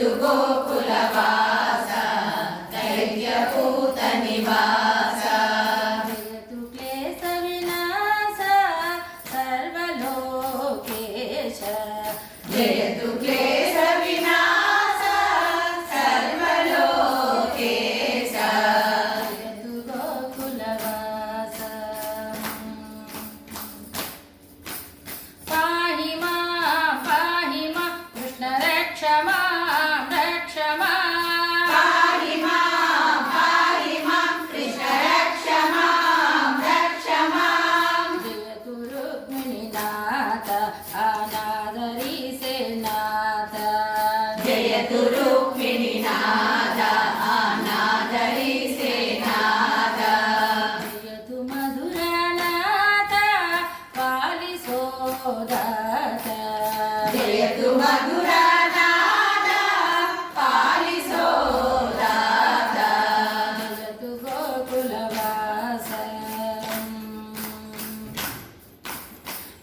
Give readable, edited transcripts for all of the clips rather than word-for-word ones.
जयतु गोकुलवास दैत्यपूत निवास जयतु क्लेशविनाश सर्वलोकेश जयतु क्लेशविनाश सर्वलोकेश जयतु गोकुलवास पाहि मां कृष्ण रक्ष मां पाहि मां कृष्ण रक्ष मां जयतु रुक्मिणीनाथ अनादरीसे नाथ जयतु रुक्मिणीनाथ अनादरीसे नाथ जयतु मधुरनाथ पालिसो दात जयतु मधुरनाथ पालिसो दात जयतु गोकुलवास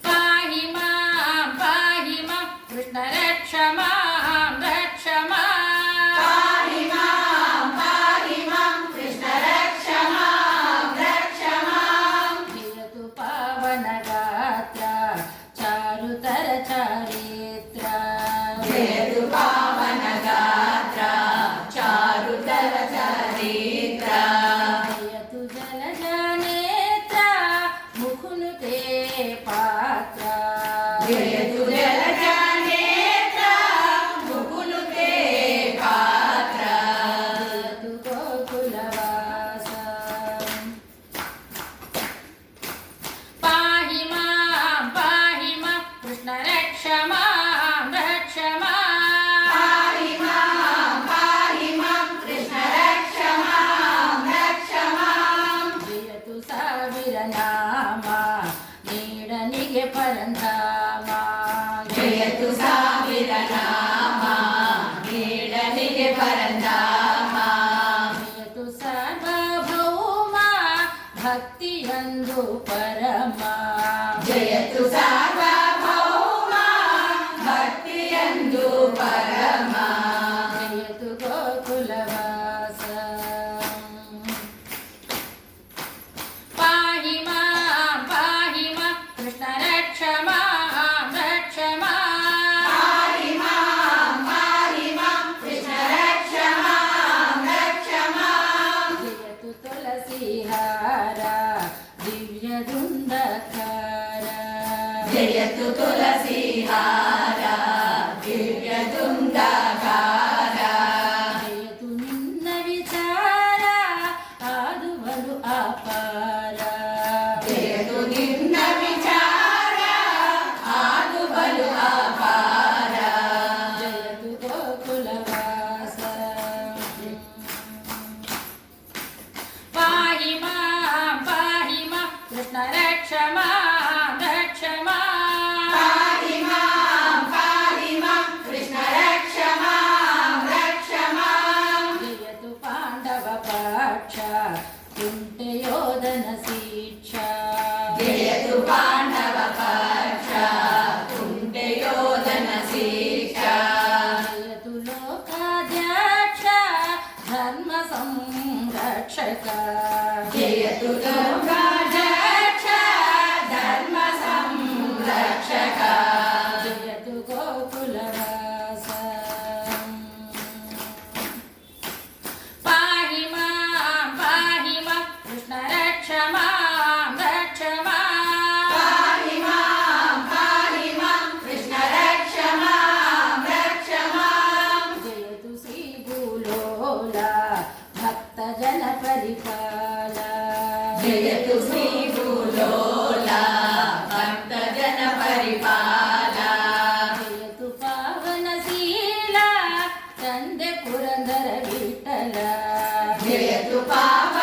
पाहि मां कृष्ण रक्ष मां पाहि मां कृष्ण रक्ष मां जयतु पावनगात्र चारुतर चरित्र जयतु पावनगात्र चारुतर चरित्र जयतु जलजनेत्र मुकुनुते पात्र जयतु जलजनेत्र मुकुनुते पात्र जयतु गोकुलवास पाहि मां कृष्ण रक्ष मां पाहि मां कृष्ण रक्ष मां जयतु ಸಾವಿರನಾಮ ನೀಡನಿಗೆ ಪರಂಧಾಮ जयतु ಸಾವಿರನಾಮ ನೀಡನಿಗೆ ಪರಂಧಾಮ ಜಯತು ಸಾರ್ವಭೌಮ ಭಕ್ತಿಯಂದು ಪರಮ ಜಯತು ಸಾರ್ವಭೌಮ ಭಕ್ತಿಯಂದು ಪರಮ ಜಯತು ಗೋಕುಲವಾಸ ಪಾहि ಮಾಂ ಕೃಷ್ಣ ರಕ್ಷ ಮಾಂ ಪಾहि ಮಾಂ ಕೃಷ್ಣ ರಕ್ಷ ಮಾಂ ಜಯತು ತುಳಸಿಹಾರ ದಿವ್ಯ ದುಂದಕಾರ ಜಯತು ತುಳಸಿಹಾರ ದಿವ್ಯ ದುಂದಕಾರ ಜಯತು ನಿನ್ನ ವಿಚಾರ ಆದುವರು ಅಪಾರ ಜಯತು ನಿನ್ನ ವಿಚಾರ ಆದು ಬಲು ಅಪಾರ ಜಯತು ಗೋಕುಲವಾಸ ಪಾहि ಮಾಂ ಕೃಷ್ಣ ರಕ್ಷ ಮಾಂ ಪಾहि ಮಾಂ ಕೃಷ್ಣ ರಕ್ಷ ಮಾಂ ಜಯತು ಪಾಂಡವ ಪಕ್ಷ ಕುಂಟೆಯೋಧನ ಶಿಕ್ಷಾ ಜಯತು ಪಾಂಡವ ಪಕ್ಷ ಕುಂಟೆಯೋಧನ ಶಿಕ್ಷಾ ಜಯತು ಲೋಕಾಧ್ಯಕ್ಷ ಧರ್ಮ ಸಂರಕ್ಷಕ ಜಯತು ಲೋಕಾಧ್ಯಕ್ಷ ಧರ್ಮ ಸಂರಕ್ಷಕ ಜಯತು ಗೋಕುಲವಾಸ ಪಾहि ಮಾಂ ಕೃಷ್ಣ ರಕ್ಷ ಮಾಂ ಪಾहि ಮಾಂ ಕೃಷ್ಣ ರಕ್ಷ ಮಾಂ ಜಯತು ಶ್ರೀ ಭೂಲೋಲ ಭಕ್ತ ಜನ ಪರಿಪಾಲ ಜಯತು ಶ್ರೀ ಭೂಲೋಲ ಭಕ್ತ ಜನ ಪರಿಪಾಲ ಜಯತು ಪಾವನಶೀಲ ತಂದೆ ಪುರಂದರ ವಿಠಲ ಜಯತು ಪಾವನಶೀಲ